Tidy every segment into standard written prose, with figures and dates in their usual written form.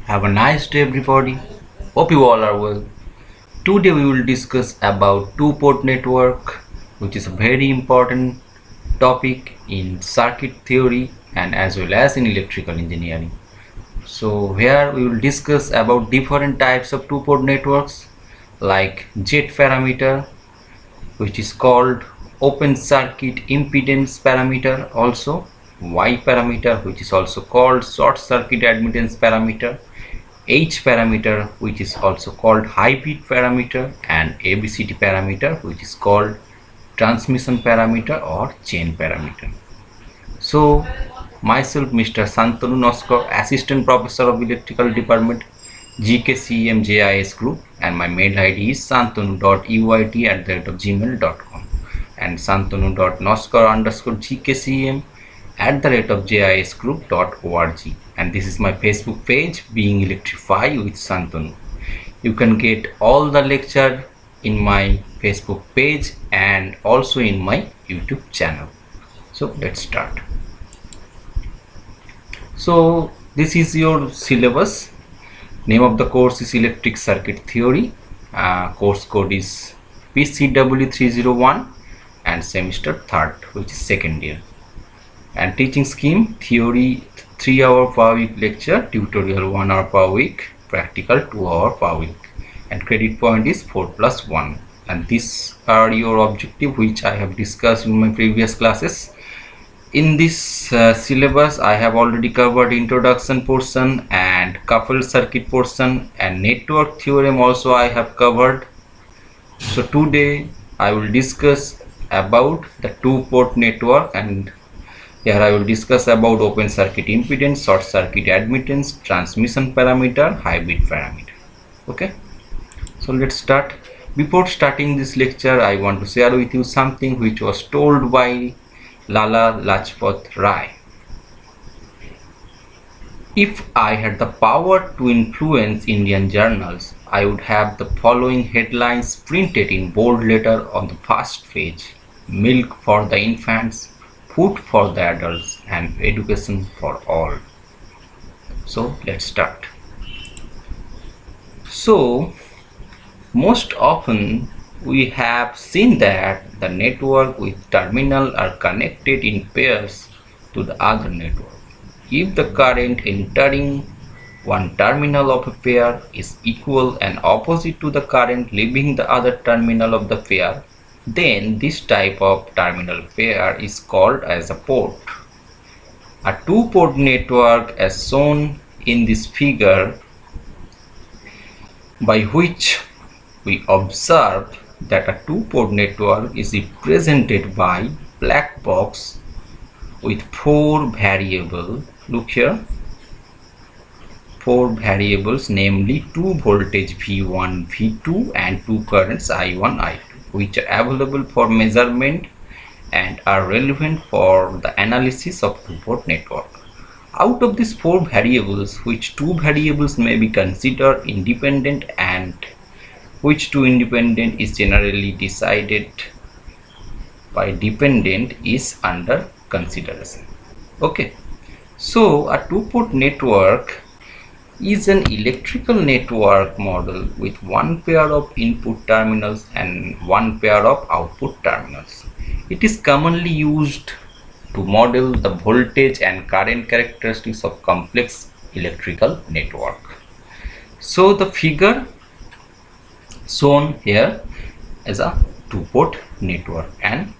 Have a nice day, everybody. Hope you all are well. Today we will discuss about two-port network, which is a very important topic in circuit theory and as well as in electrical engineering. So here we will discuss about different types of two-port networks like Z parameter, which is called open circuit impedance parameter, also Y parameter, which is also called short circuit admittance parameter, H parameter, which is also called high bit parameter, and ABCD parameter, which is called transmission parameter or chain parameter. So myself, Mr. Santanu Noskar, Assistant Professor of Electrical Department, GKCEM JIS Group, and my mail ID is santanu.uyt@gmail.com and santanu.noskar_gkcem@jisgroup.org, and this is my Facebook page, Being Electrify with Santanu. You can get all the lecture in my Facebook page and also in my YouTube channel. So let's start. So this is your syllabus. Name of the course is Electric Circuit Theory. Course code is PCW301 and semester 3rd, which is second year. And teaching scheme: theory 3 hour per week lecture, tutorial 1 hour per week, practical 2 hour per week, and credit point is 4+1. And these are your objective, which I have discussed in my previous classes. In this syllabus I have already covered introduction portion and coupled circuit portion, and network theorem also I have covered. So today I will discuss about the two-port network, and here I will discuss about open circuit impedance, short circuit admittance, transmission parameter, high bit parameter. Okay, so let's start. Before starting this lecture, I want to share with you something which was told by Lala Lajpat Rai. If I had the power to influence Indian journals, I would have the following headlines printed in bold letter on the first page: milk for the infants, food for the adults, and education for all. So let's start. So most often we have seen that the network with terminal are connected in pairs to the other network. If the current entering one terminal of a pair is equal and opposite to the current leaving the other terminal of the pair, then this type of terminal pair is called as a port. A two-port network, as shown in this figure, by which we observe that a two-port network is represented by black box with 4 variables. Look here, 4 variables, namely 2 voltage V1, V2 and 2 currents I1, I2, which are available for measurement and are relevant for the analysis of two-port network. Out of these 4 variables, which 2 variables may be considered independent and which 2 independent is generally decided by dependent is under consideration. Okay, so a two-port network is an electrical network model with one pair of input terminals and one pair of output terminals. It is commonly used to model the voltage and current characteristics of complex electrical network. So the figure shown here is a two-port network, and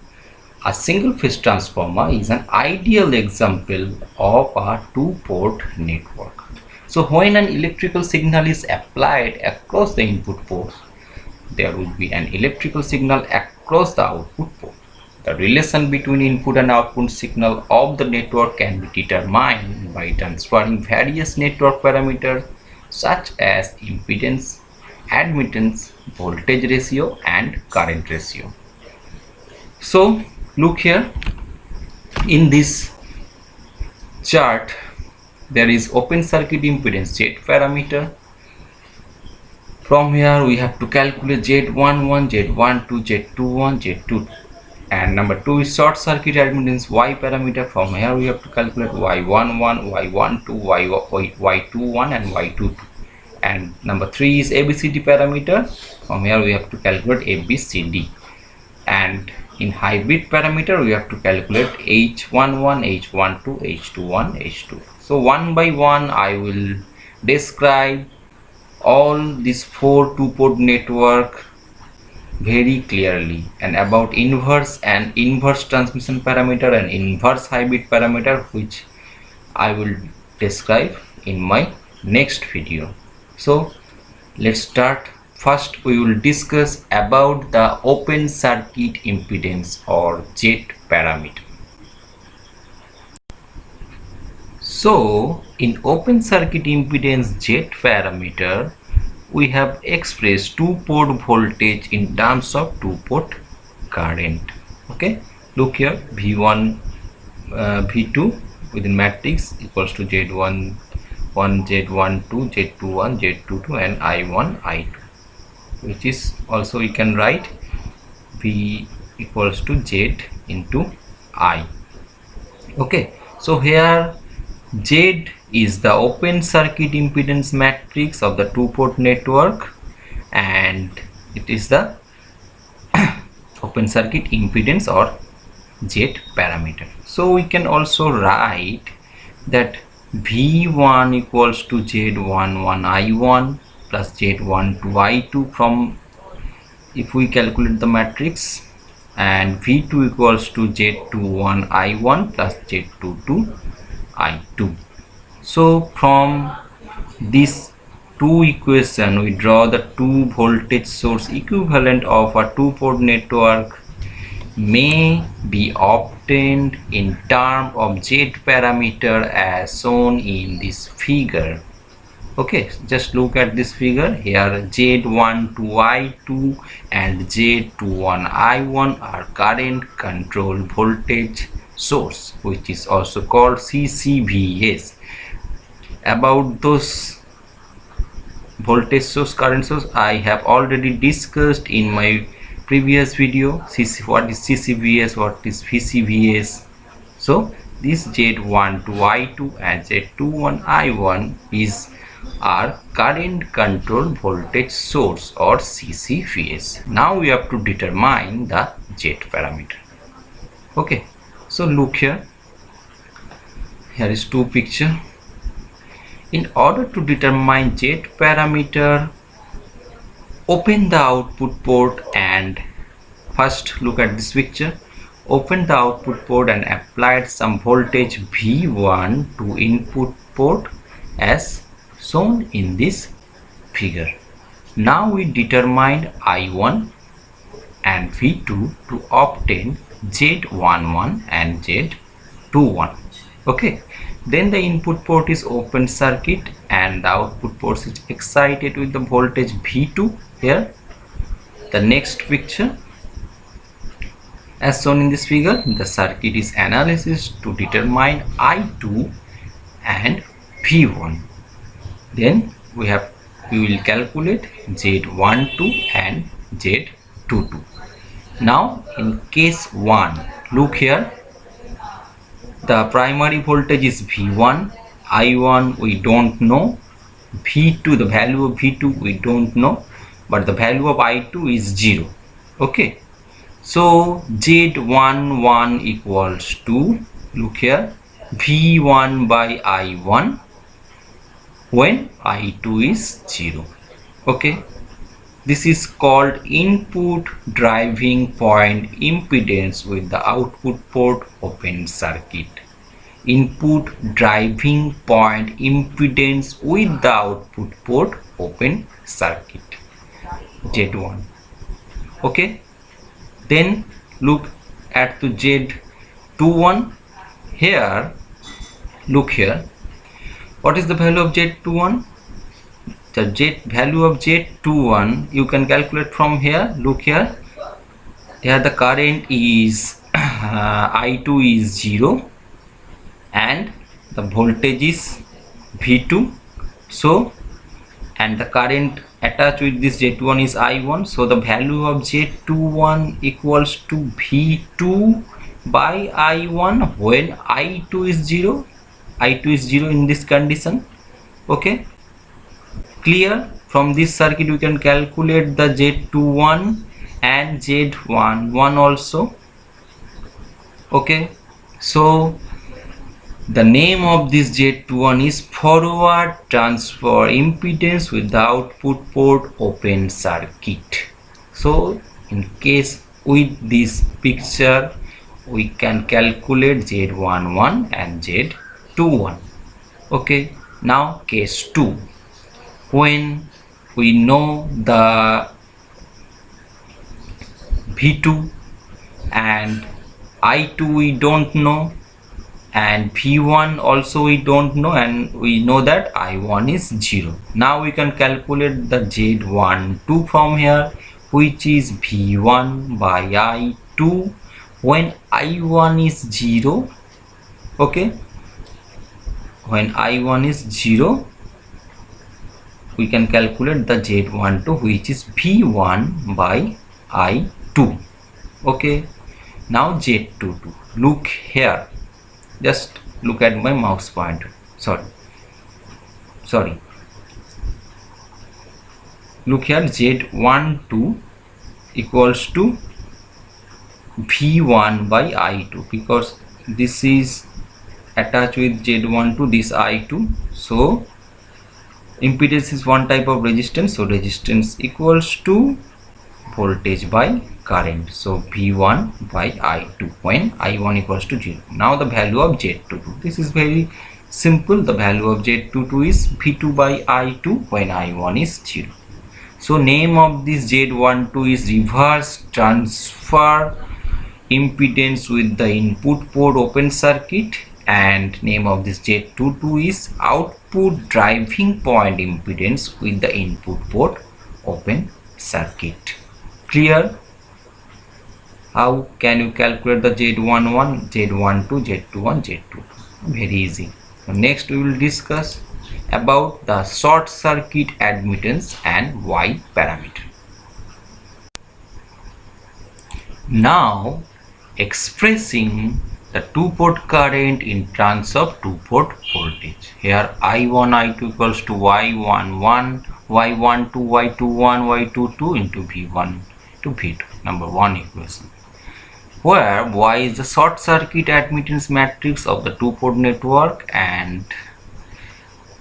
a single phase transformer is an ideal example of a two-port network. So when an electrical signal is applied across the input ports, there will be an electrical signal across the output port. The relation between input and output signal of the network can be determined by transferring various network parameters such as impedance, admittance, voltage ratio and current ratio. So look here, in this chart there is open circuit impedance Z parameter. From here we have to calculate Z11, Z12, Z21, Z22. And number 2 is short circuit admittance Y parameter. From here we have to calculate Y11, Y12, Y21 and Y22. And number 3 is ABCD parameter. From here we have to calculate ABCD. And in high bit parameter we have to calculate H11, H12, H21, H2. So one by one I will describe all these 4 two-port network very clearly, and about inverse and inverse transmission parameter and inverse high bit parameter, which I will describe in my next video. So let's start. First we will discuss about the open circuit impedance or Z parameter. So in open circuit impedance Z parameter, we have expressed two-port voltage in terms of two-port current. Okay, look here, V1 V2 within matrix equals to Z11 Z12 Z21 Z22 and I1 I2, which is also you can write V equals to Z into I. Okay, so here Z is the open circuit impedance matrix of the two-port network, and it is the open circuit impedance or Z parameter. So we can also write that V1 equals to Z11 I1 plus Z12 I2 from, if we calculate the matrix, and V2 equals to Z21 I1 plus Z22 I2. So from these two equations we draw the two voltage source equivalent of a two-port network may be obtained in terms of Z parameter as shown in this figure. Okay, just look at this figure here. Z12 I2 and Z21 I1 are current control voltage source, which is also called CCVS. About those voltage source, current source, I have already discussed in my previous video. What is CCVS, what is VCVS. So this Z12 I2 and Z21 I1 is our current control voltage source or CCVS. Now we have to determine the Z parameter. Okay, so look here, here is two picture. In order to determine Z parameter, open the output port and first look at this picture. Open the output port and applied some voltage V1 to input port as shown in this figure. Now we determined I1 and V2 to obtain Z11 and Z21. Okay, then the input port is open circuit and the output port is excited with the voltage V2 here. The next picture, as shown in this figure, the circuit is analysis to determine I2 and V1. Then we will calculate Z12 and Z22. Now in case 1, look here, the primary voltage is V1, I1 we don't know, V2, the value of V2 we don't know, but the value of I2 is 0. Okay, so Z11 equals to, look here, V1 by I1 when I2 is 0. Okay, this is called input driving point impedance with the output port open circuit. Input driving point impedance with the output port open circuit, Z1. Okay, then look at the Z21 here. Look here, what is the value of Z21? The value of Z21 you can calculate from here. Look here, here the current is I2 is 0 and the voltage is V2, so, and the current attached with this Z21 is I1, so the value of Z21 equals to V2 by I1 when I2 is 0. I2 is 0 in this condition. Okay, clear? From this circuit we can calculate the Z21 and Z11 also. Okay, so the name of this Z21 is forward transfer impedance with the output port open circuit. So in case with this picture we can calculate Z11 and Z21. Okay, now case 2, when we know the V2 and I2 we don't know, and V1 also we don't know, and we know that I1 is 0. Now we can calculate the Z12 from here, which is V1 by I2 when I1 is 0. Okay, when I1 is 0 we can calculate the Z12, which is V1 by I2. Okay, now Z22, look here, just look at my mouse pointer. Sorry, look here, Z12 equals to V1 by I2, because this is attached with Z12, this I2, so impedance is one type of resistance, so resistance equals to voltage by current, so V1 by I2 when I1 equals to 0. Now the value of Z22, this is very simple, the value of Z22 is V2 by I2 when I1 is 0. So name of this Z12 is reverse transfer impedance with the input port open circuit, and name of this Z22 is output driving point impedance with the input port open circuit. Clear? How can you calculate the Z11, Z12, Z21, Z22? Very easy. So next we will discuss about the short circuit admittance and Y parameter. Now expressing the two-port current in terms of two-port voltage. Here I1, I2 equals to Y11, Y12, Y21, Y22 into V1 to V2, number 1 equation, where Y is the short circuit admittance matrix of the two-port network, and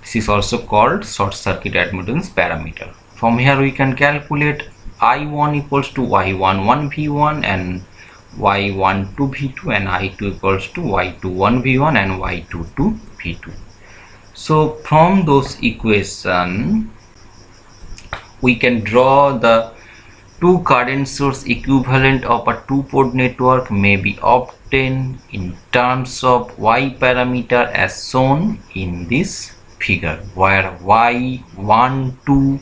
this is also called short circuit admittance parameter. From here we can calculate I1 equals to Y11 V1 and Y12 V2, and I2 equals to Y21 V1 and Y22 V2. So from those equations we can draw the two current source equivalent of a two-port network may be obtained in terms of Y parameter as shown in this figure, where Y12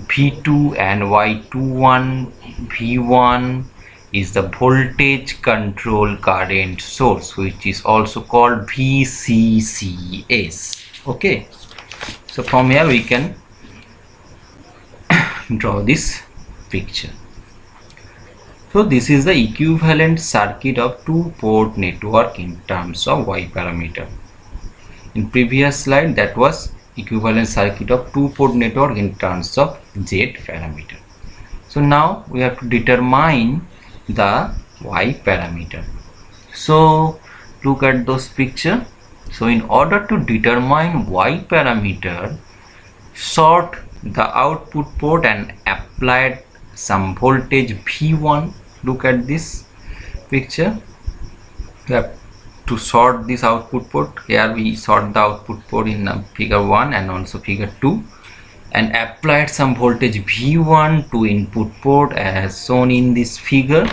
V2 and Y21 V1 is the voltage control current source, which is also called VCCS. Okay, so from here we can draw this picture. So this is the equivalent circuit of two-port network in terms of Y parameter. In previous slide that was equivalent circuit of two-port network in terms of Z parameter. So now we have to determine the Y parameter. So look at those picture. So in order to determine Y parameter, short the output port and applied some voltage V1. Look at this picture. We have to short this output port. Here we short the output port in figure 1 and also figure 2, and applied some voltage V1 to input port as shown in this figure.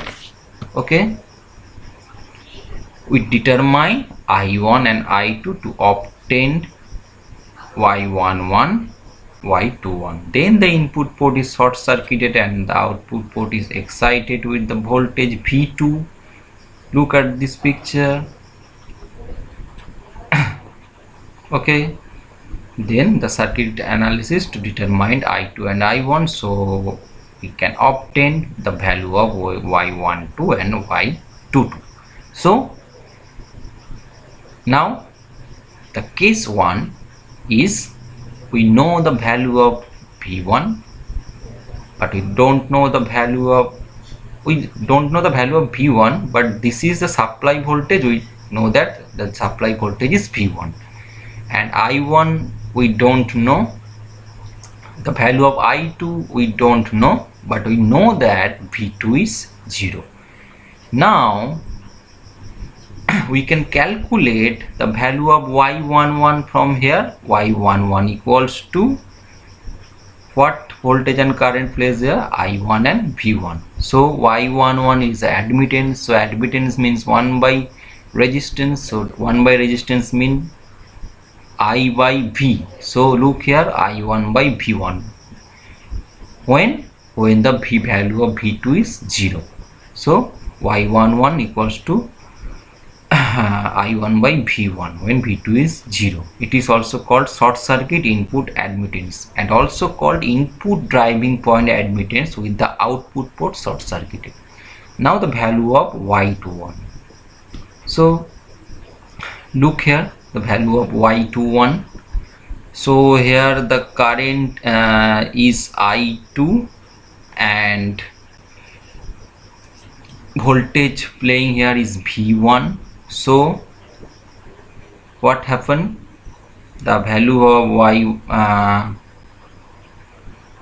Okay, we determine I1 and I2 to obtain Y11, Y21. Then the input port is short circuited and the output port is excited with the voltage V2. Look at this picture. Okay, then the circuit analysis to determine I2 and I1, so we can obtain the value of y12 and y22. So now the case 1 is we know the value of V1, but we don't know the value of V1, but this is the supply voltage. We know that the supply voltage is V1, and I1 we don't know. The value of I2 we don't know, but we know that V2 is 0. Now we can calculate the value of y11 from here. Y11 equals to what voltage and current plays here? I1 and V1. So y11 is admittance. So admittance means 1 by resistance. So 1 by resistance means I by V. So look here, I1 by V1. When the V value of V2 is 0. So y11 equals to I1 by V1 when V2 is 0. It is also called short circuit input admittance and also called input driving point admittance with the output port short circuited. Now the value of y21. So look here, the value of y21. So here the current is I2 and voltage playing here is V1. So what happened? The value of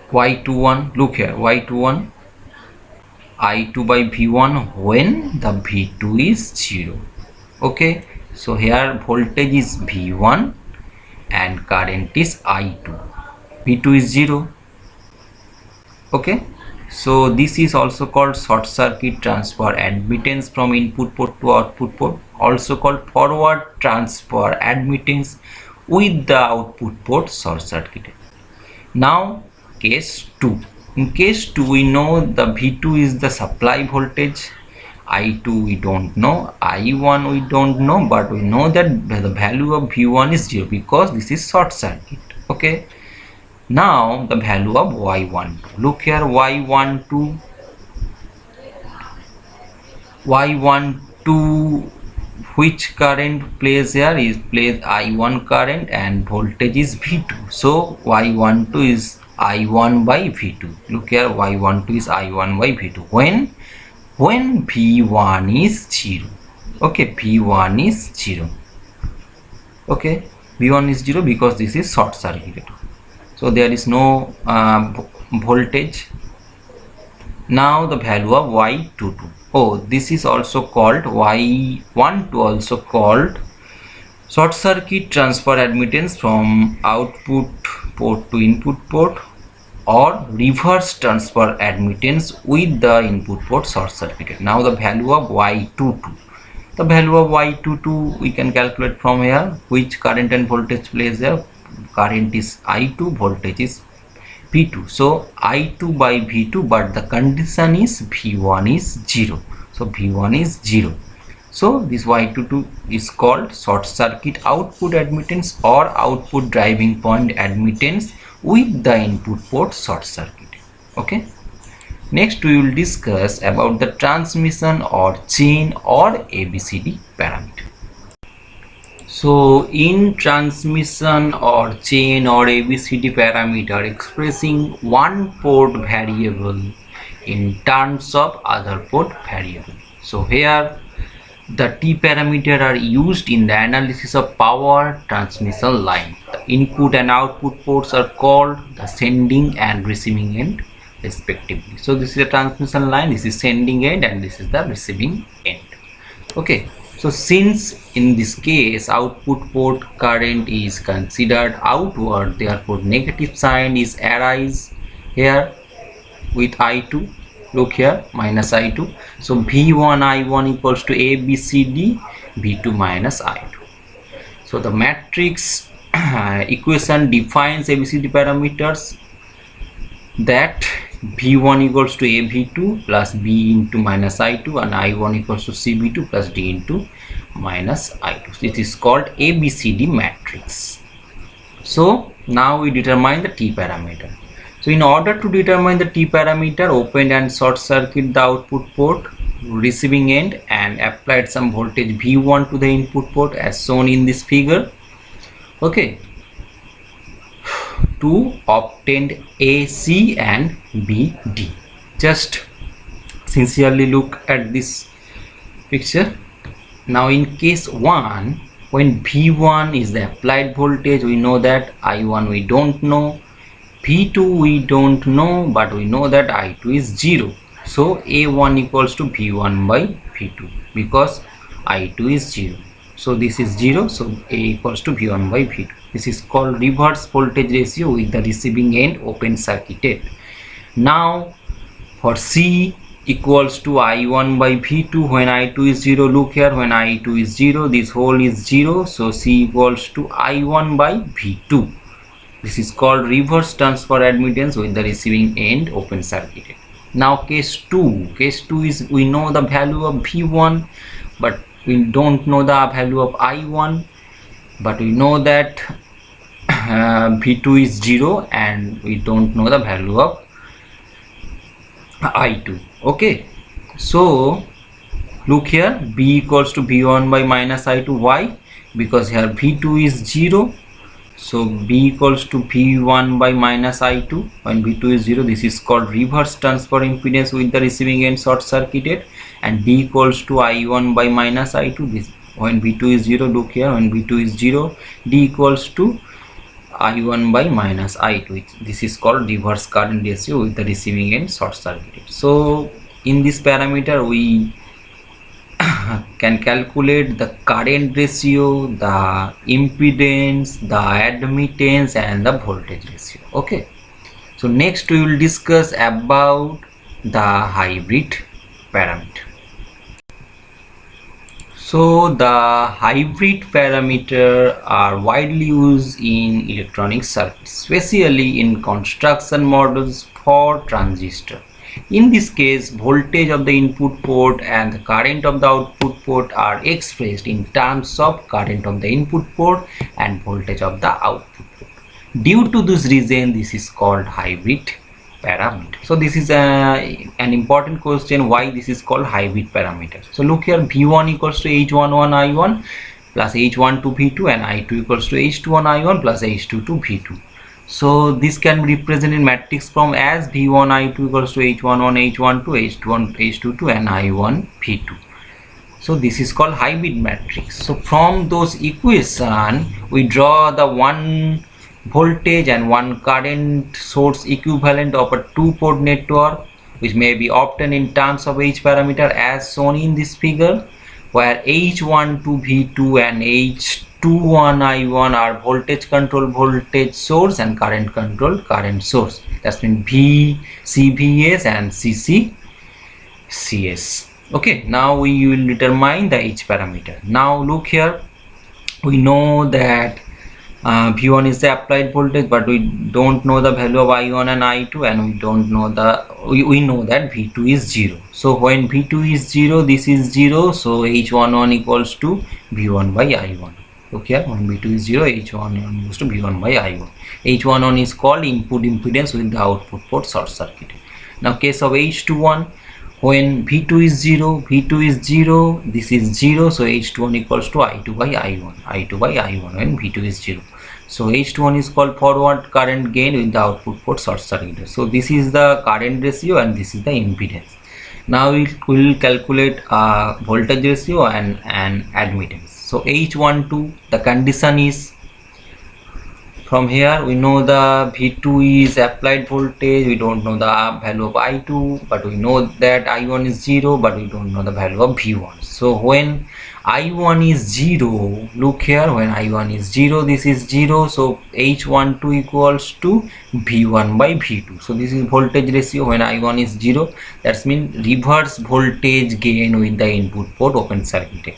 y21, look here, y21 I2 by V1 when the V2 is 0. Okay, so here voltage is V1 and current is I2. V2 is 0. Okay, so this is also called short circuit transfer admittance from input port to output port, also called forward transfer admittance with the output port short circuited. Now case 2. In case 2 we know the V2 is the supply voltage, I2 we don't know, I1 we don't know, but we know that the value of V1 is 0 because this is short circuit. Okay, now the value of y12. Look here, y12 which current plays here is plays I1 current and voltage is V2. So y12 is I1 by V2. Look here, y12 is I1 by V2 when V1 is 0. Okay, V1 is 0. Okay, V1 is 0 because this is short circuited. So there is no voltage. Now the value of y22. Oh, this is also called y12, also called short circuit transfer admittance from output port to input port or reverse transfer admittance with the input port short circuited. Now the value of y22. The value of y22 we can calculate from here. Which current and voltage plays there? Current is I2, voltage is V2. So I2 by V2, but the condition is V1 is 0. So V1 is 0. So this y22 is called short circuit output admittance or output driving point admittance with the input port short circuit. Okay. Next we will discuss about the transmission or chain or ABCD parameter. So in transmission or chain or ABCD parameter, expressing one port variable in terms of other port variable. So here the T parameter are used in the analysis of power transmission line. The input and output ports are called the sending and receiving end respectively. So this is a transmission line, this is sending end and this is the receiving end. Okay, so since in this case output port current is considered outward, therefore negative sign is arise here with I2. Look here, minus I2. So V1 I1 equals to ABCD V2 minus I2. So the matrix equation defines ABCD parameters that V1 equals to AV2 plus B into minus I2 and I1 equals to CB2 plus D into minus I2. This is called ABCD matrix. So now we determine the T parameter. So in order to determine the T parameter, open and short circuit the output port, receiving end, and applied some voltage V1 to the input port as shown in this figure. Okay, to obtain AC and BD. Just sincerely look at this picture. Now in case 1, when V1 is the applied voltage, we know that I1 we don't know, V2 we don't know, but we know that I2 is 0. So A1 equals to V1 by V2 because I2 is 0. So this is 0, so A equals to V1 by V2. This is called reverse voltage ratio with the receiving end open circuited. Now for C equals to I1 by V2 when I2 is 0. Look here, when I2 is 0, this whole is 0, so C equals to I1 by V2. This is called reverse transfer admittance with the receiving end open circuited. Now case 2 is we know the value of V1 but we don't know the value of I1, but we know that V2 is 0 and we don't know the value of I2. Okay, so look here, B equals to V1 by minus I2. Why? Because here V2 is 0, so B equals to V1 by minus I2 when V2 is 0. This is called reverse transfer impedance with the receiving end short circuited. And D equals to I1 by minus I2. This when V2 is 0. Look here, when V2 is 0, D equals to I1 by minus I2. This is called reverse current ratio with the receiving end short circuited. So in this parameter we can calculate the current ratio, the impedance, the admittance, and the voltage ratio. Okay, so next we will discuss about the hybrid parameter. So the hybrid parameter are widely used in electronic circuits, especially in construction models for transistor. In this case, voltage of the input port and the current of the output port are expressed in terms of current of the input port and voltage of the output port. Due to this reason, this is called hybrid parameter. So this is an important question, why this is called hybrid parameter. So look here, V1 equals to H11 I1 plus H12 V2 and I2 equals to H21 I1 plus H22 V2. So this can be represented in matrix form as V1 I2 equals to H11 H12 H21 H22 and I1 V2. So this is called hybrid matrix. So from those equation we draw the one voltage and one current source equivalent of a two-port network, which may be obtained in terms of H parameter as shown in this figure, where H12 V2 and H21 I1 are voltage control voltage source and current control current source. That's mean V CVS and CC CS. Okay, now we will determine the H parameter. Now look here, we know that V1 is the applied voltage, but we don't know the value of I1 and I2, and we don't know we know that V2 is 0. So when V2 is 0, this is 0, so H11 equals to V1 by I1. Okay, when V2 is 0, H11 equals to V1 by I1. H11 is called input impedance with the output port short circuit. Now case of H21, when V2 is 0, this is 0, so H21 equals to I2 by I1 when V2 is 0. So H21 is called forward current gain with the output port short circuit. So this is the current ratio and this is the impedance. Now we will calculate voltage ratio and admittance. So H12, the condition is, from here we know the V2 is applied voltage, we don't know the value of I2, but we know that I1 is 0, but we don't know the value of V1. So when I1 is 0, look here, when I1 is 0, this is 0, so H12 equals to V1 by V2. So this is voltage ratio when I1 is 0. That means reverse voltage gain with the input port open circuit.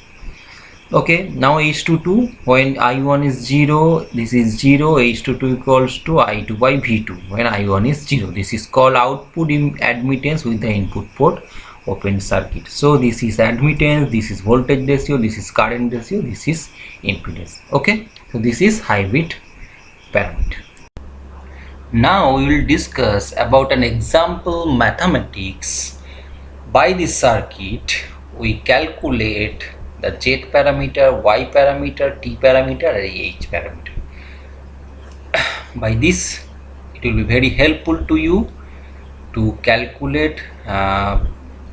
Okay, now H22, when I1 is 0, this is 0, H22 equals to I2 by V2 when I1 is 0. This is called output admittance with the input port open circuit. So this is admittance, this is voltage ratio, this is current ratio, this is impedance. Okay, so this is hybrid parameter. Now we will discuss about an example mathematics. By this circuit we calculate the z parameter, y parameter, t parameter and h parameter. By this it will be very helpful to you to calculate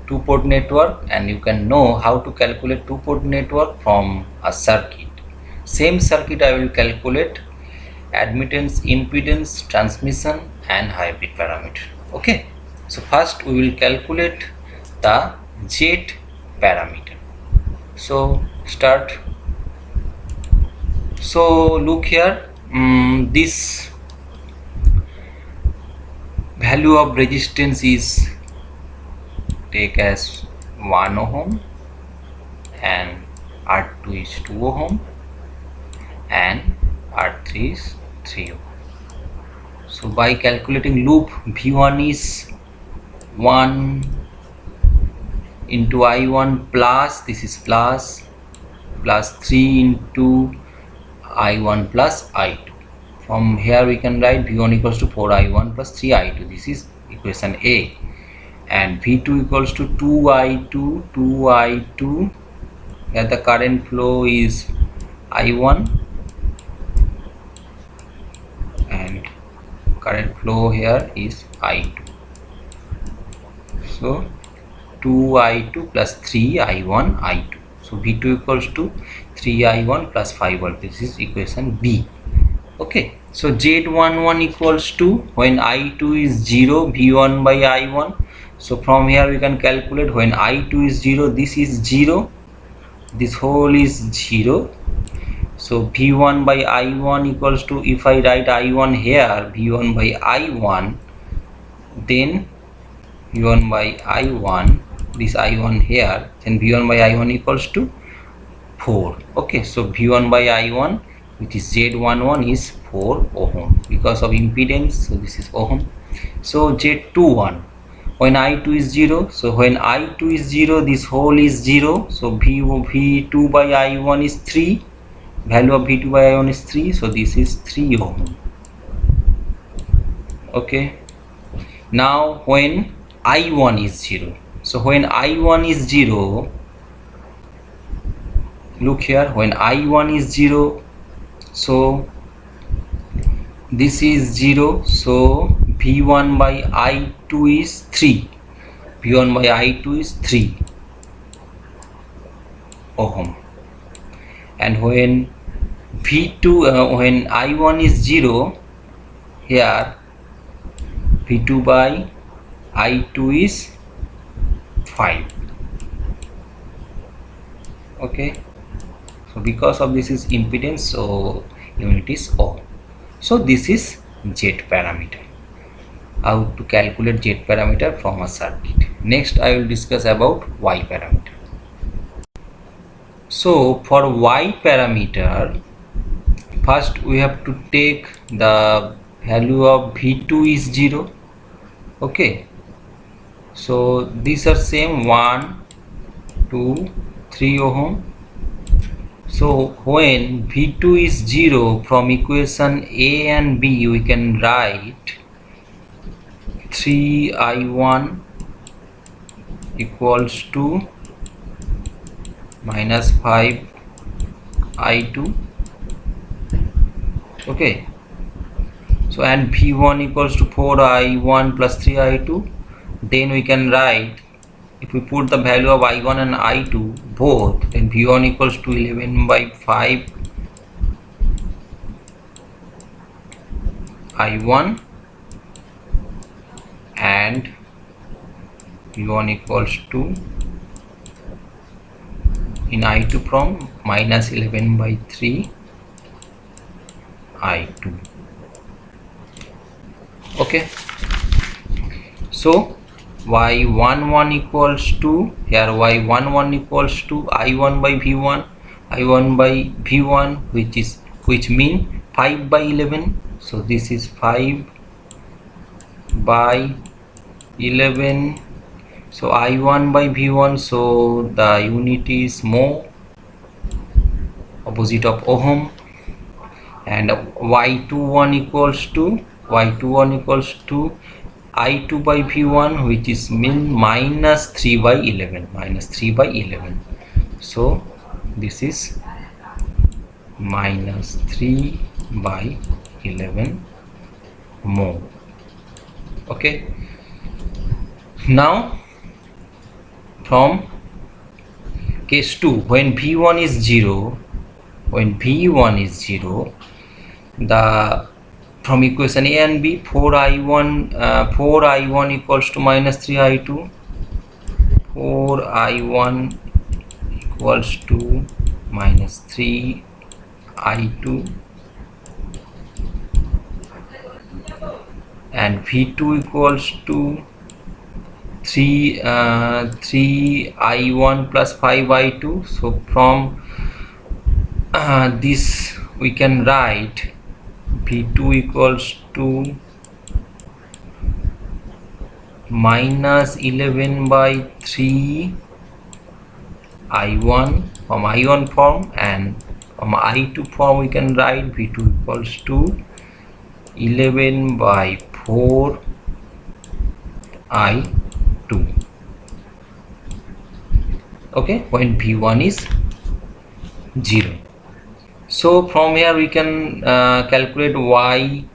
two-port network, and you can know how to calculate two-port network from a circuit. Same circuit I will calculate admittance, impedance, transmission and hybrid parameter. Okay, so first we will calculate the z parameter. So start. So look here, this value of resistance is take as 1 ohm and R2 is 2 ohm and R3 is 3 ohm. So by calculating loop, V1 is 1 into I1 plus, this is plus 3 into I1 plus I2. From here we can write V1 equals to 4I1 plus 3I2. This is equation A. And V2 equals to 2I2. Here the current flow is I1 and current flow here is I2. So 2I2 plus 3I1 I2. So V2 equals to 3I1 plus 5 volt. This is equation B. Okay, so Z11 equals to, when I2 is 0, V1 by I1. So from here we can calculate when I2 is 0, this is 0, this whole is 0. So V1 by I1 equals to, if I write I1 here, V1 by I1, then V1 by I1, this I1 here, then V1 by I1 equals to 4. Okay, so V1 by I1, which is Z11, is 4 ohm because of impedance. So this is ohm. So Z21, when I2 is 0, so when I2 is 0, this whole is 0. So V2 by I1 is 3. Value of V2 by I1 is 3. So this is 3 ohm. Okay. Now when I1 is 0, so when I1 is 0, look here, when I1 is 0, so this is 0, so V1 by I2 is 3. V1 by I2 is 3 ohm. And when when I1 is 0, here V2 by I2 is 5. Okay, so because of this is impedance, so unit is ohm. So this is Z parameter, how to calculate Z parameter from a circuit. Next I will discuss about Y parameter. So for Y parameter, first we have to take the value of V2 is 0. Okay, so these are same 1, 2, 3 ohm. So when V2 is 0, from equation A and B we can write 3I1 equals to minus 5I2. Okay, so and V1 equals to 4I1 plus 3I2. Then we can write, if we put the value of I1 and I2 both, then V1 equals to 11 by 5 I1 and V1 equals to, in I2 from, minus 11 by 3 I2. Okay, so Y11 equals to, here Y11 equals to I1 by V1, I1 by V1, which mean 5 by 11. So this is 5 by 11. So I1 by V1, so the unit is mho, opposite of ohm. and y21 equals to I2 by V1, which is mean minus 3 by 11. So this is minus 3 by 11 mole. Okay, now from case 2, when V1 is 0, the from equation A and B, 4I1 equals to minus 3I2, 4I1 equals to minus 3I2, and V2 equals to 3I1 plus 5I2. So from this we can write V2 equals to minus 11 by 3 I1 from I1 form, and from I2 form we can write V2 equals to 11 by 4 I2. Okay, when V1 is 0. So from here we can calculate y12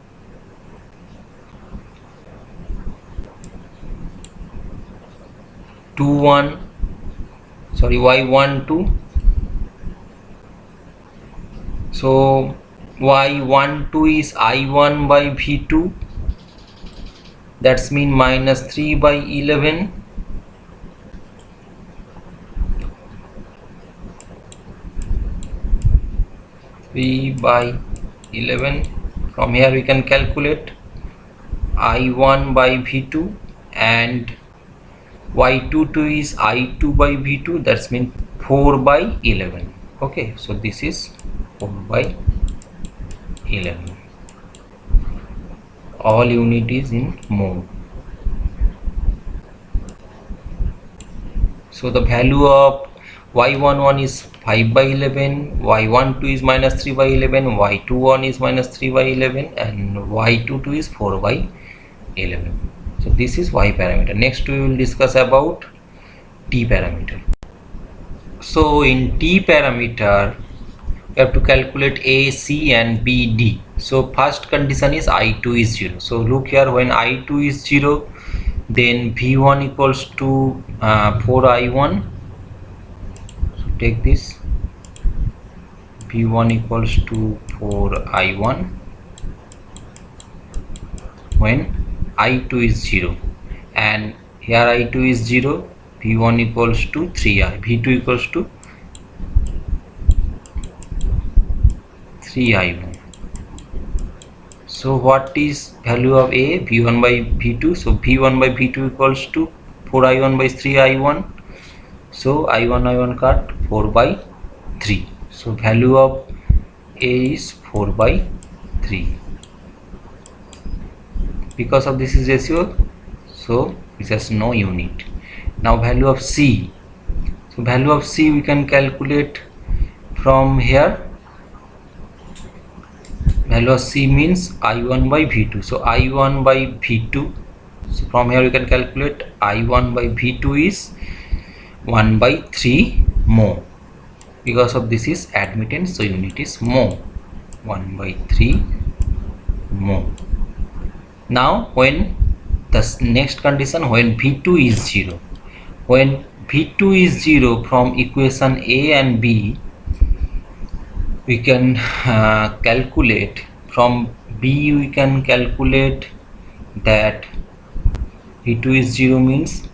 so y12 is I1 by V2, that's mean minus 3 by 11, From here we can calculate I1 by V2, and y22 is I2 by V2, that's mean 4 by 11. Okay, so this is 4 by 11. All unit is in mole. So the value of y11 is 5 by 11, y12 is minus 3 by 11, y21 is minus 3 by 11, and y22 is 4 by 11. So this is y parameter. Next we will discuss about t parameter. So in t parameter you have to calculate A, C and B, D. So first condition is I2 is 0. So look here, when I2 is 0, then V1 equals to 4I1. So take this, V1 equals to 4I1 when I2 is 0, and here I2 is 0, V1 equals to 3I, V2 equals to 3I1. So what is value of A? V1 by V2. So V1 by V2 equals to 4I1 by 3I1. So I1 cut 4 by 3. So value of A is 4 by 3. Because of this is ratio, so it has no unit. Now value of C. So value of C we can calculate from here. Value of C means I1 by V2. So I1 by V2. So from here we can calculate I1 by V2 is 1 by 3 mho. Because of this is admittance, so unit is mho. 1 by 3 mho. Now when the next condition, when V2 is 0. When V2 is 0, from equation A and B we can calculate, from B we can calculate that V2 is 0 means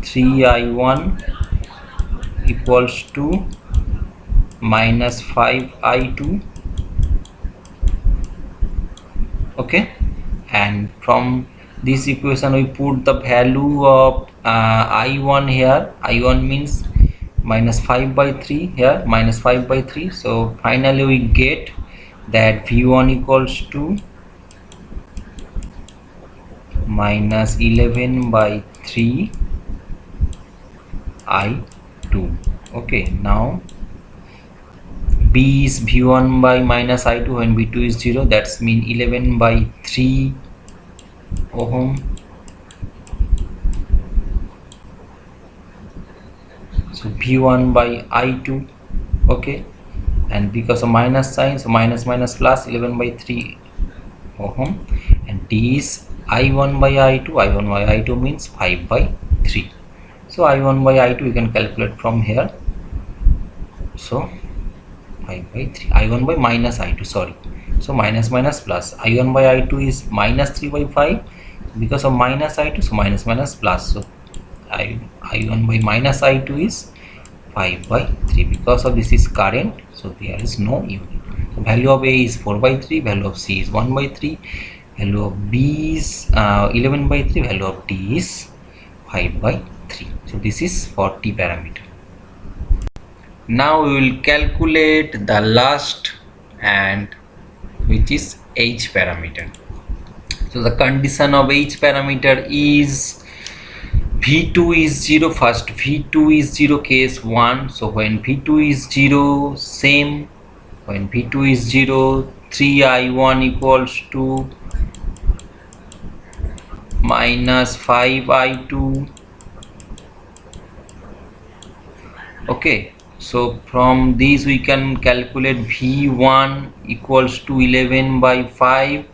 3I1 equals to minus 5I2. Okay, and from this equation we put the value of I1 here. I1 means minus 5 by 3, here minus 5 by 3. So finally we get that V1 equals to minus 11 by 3 I2. Okay, now B is V1 by minus I2 when V2 is 0, that's mean 11 by 3 ohm. So V1 by I2, okay, and because of minus sign, so minus minus plus, 11 by 3 ohm, and D is I1 by I2. I1 by I2 means 5 by 3. So I1 by I2 you can calculate from here. So 5 by 3, I1 by minus I2, sorry. So minus minus plus, I1 by I2 is minus 3 by 5. Because of minus I2, so minus minus plus. So I1 by minus I2 is 5 by 3. Because of this is current, so there is no unit. So value of A is 4 by 3, value of C is 1 by 3, value of B is 11 by 3, value of D is 5 by 3. So this is for T parameter. Now we will calculate the last, and which is H parameter. So the condition of H parameter is V2 is 0. First V2 is 0, case 1. So when V2 is 0, same, when V2 is 0, 3I1 equals to minus 5I2. Okay, so from these we can calculate V1 equals to 11 by 5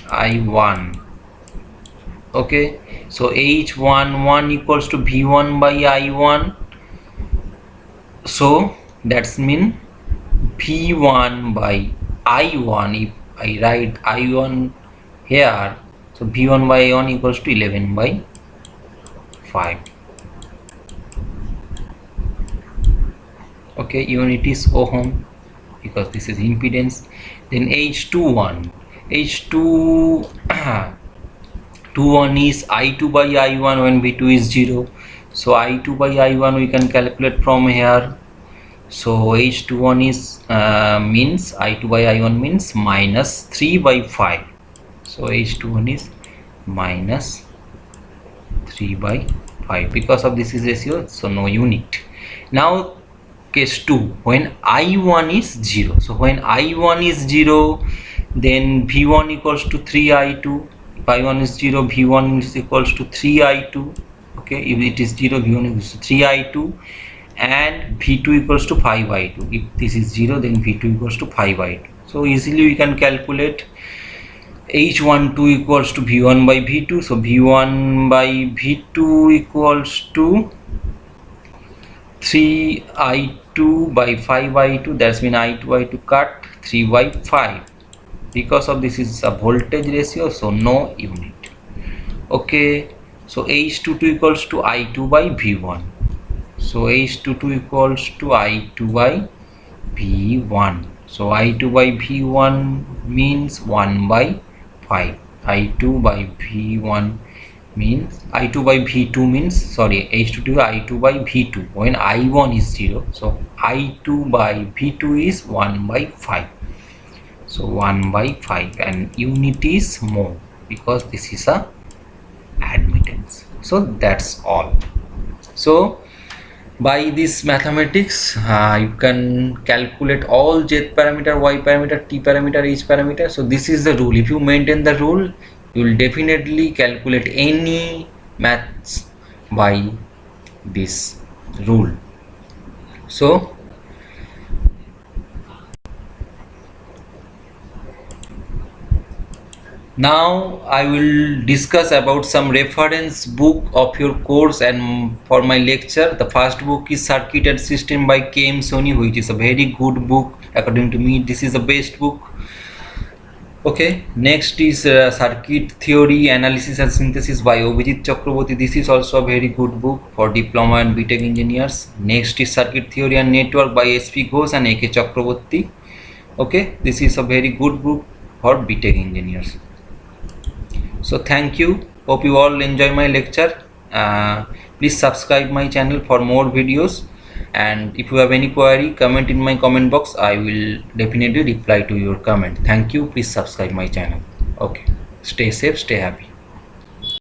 I1. Okay, so H11 equals to V1 by I1. So that's mean V1 by I1. If I write I1 here, so V1 by I1 equals to 11 by 5. Okay, unit is ohm because this is impedance. Then H21 is I2 by I1 when V2 is 0. So I2 by I1 we can calculate from here. So H21 is means I2 by I1 means minus 3 by 5. So H21 is minus 3 by 5. Because of this is ratio, so no unit. Now case 2, when I1 is 0. So when I1 is 0, then V1 equals to 3I2. If I1 is 0, V1 is equals to 3I2. Okay, if it is 0, V1 equals to 3I2, and V2 equals to 5I2. If this is 0, then V2 equals to 5I2. So easily we can calculate H12 equals to V1 by V2. So V1 by V2 equals to 3I2 by 5I2. That's mean I2 cut 3 by 5. Because of this is a voltage ratio, so no unit. Okay, so H22 equals to I2 by V1. So H22 equals to I2 by V1. So I2 by V1 means 1 by 5. I2 by V1 means I2 by V2 means, sorry, H22 I2 by V2 when I1 is 0. So I2 by V2 is 1 by 5. So 1 by 5, and unit is mho because this is a admittance. So that's all. So by this mathematics you can calculate all Z parameter, Y parameter, T parameter, H parameter. So this is the rule. If you maintain the rule, you will definitely calculate any maths by this rule. So now I will discuss about some reference book of your course and for my lecture. The first book is Circuit and System by K.M. Soni, which is a very good book. According to me, this is the best book. Okay, next is Circuit Theory, Analysis and Synthesis by Abhijit Chakraborty. This is also a very good book for diploma and BTech engineers. Next is Circuit Theory and Network by S.P. Ghosh and A.K. Chakraborty. Okay, this is a very good book for BTech engineers. So thank you, hope you all enjoy my lecture. Please subscribe my channel for more videos, and if you have any query, comment in my comment box. I will definitely reply to your comment. Thank you, please subscribe my channel. Okay, stay safe, stay happy.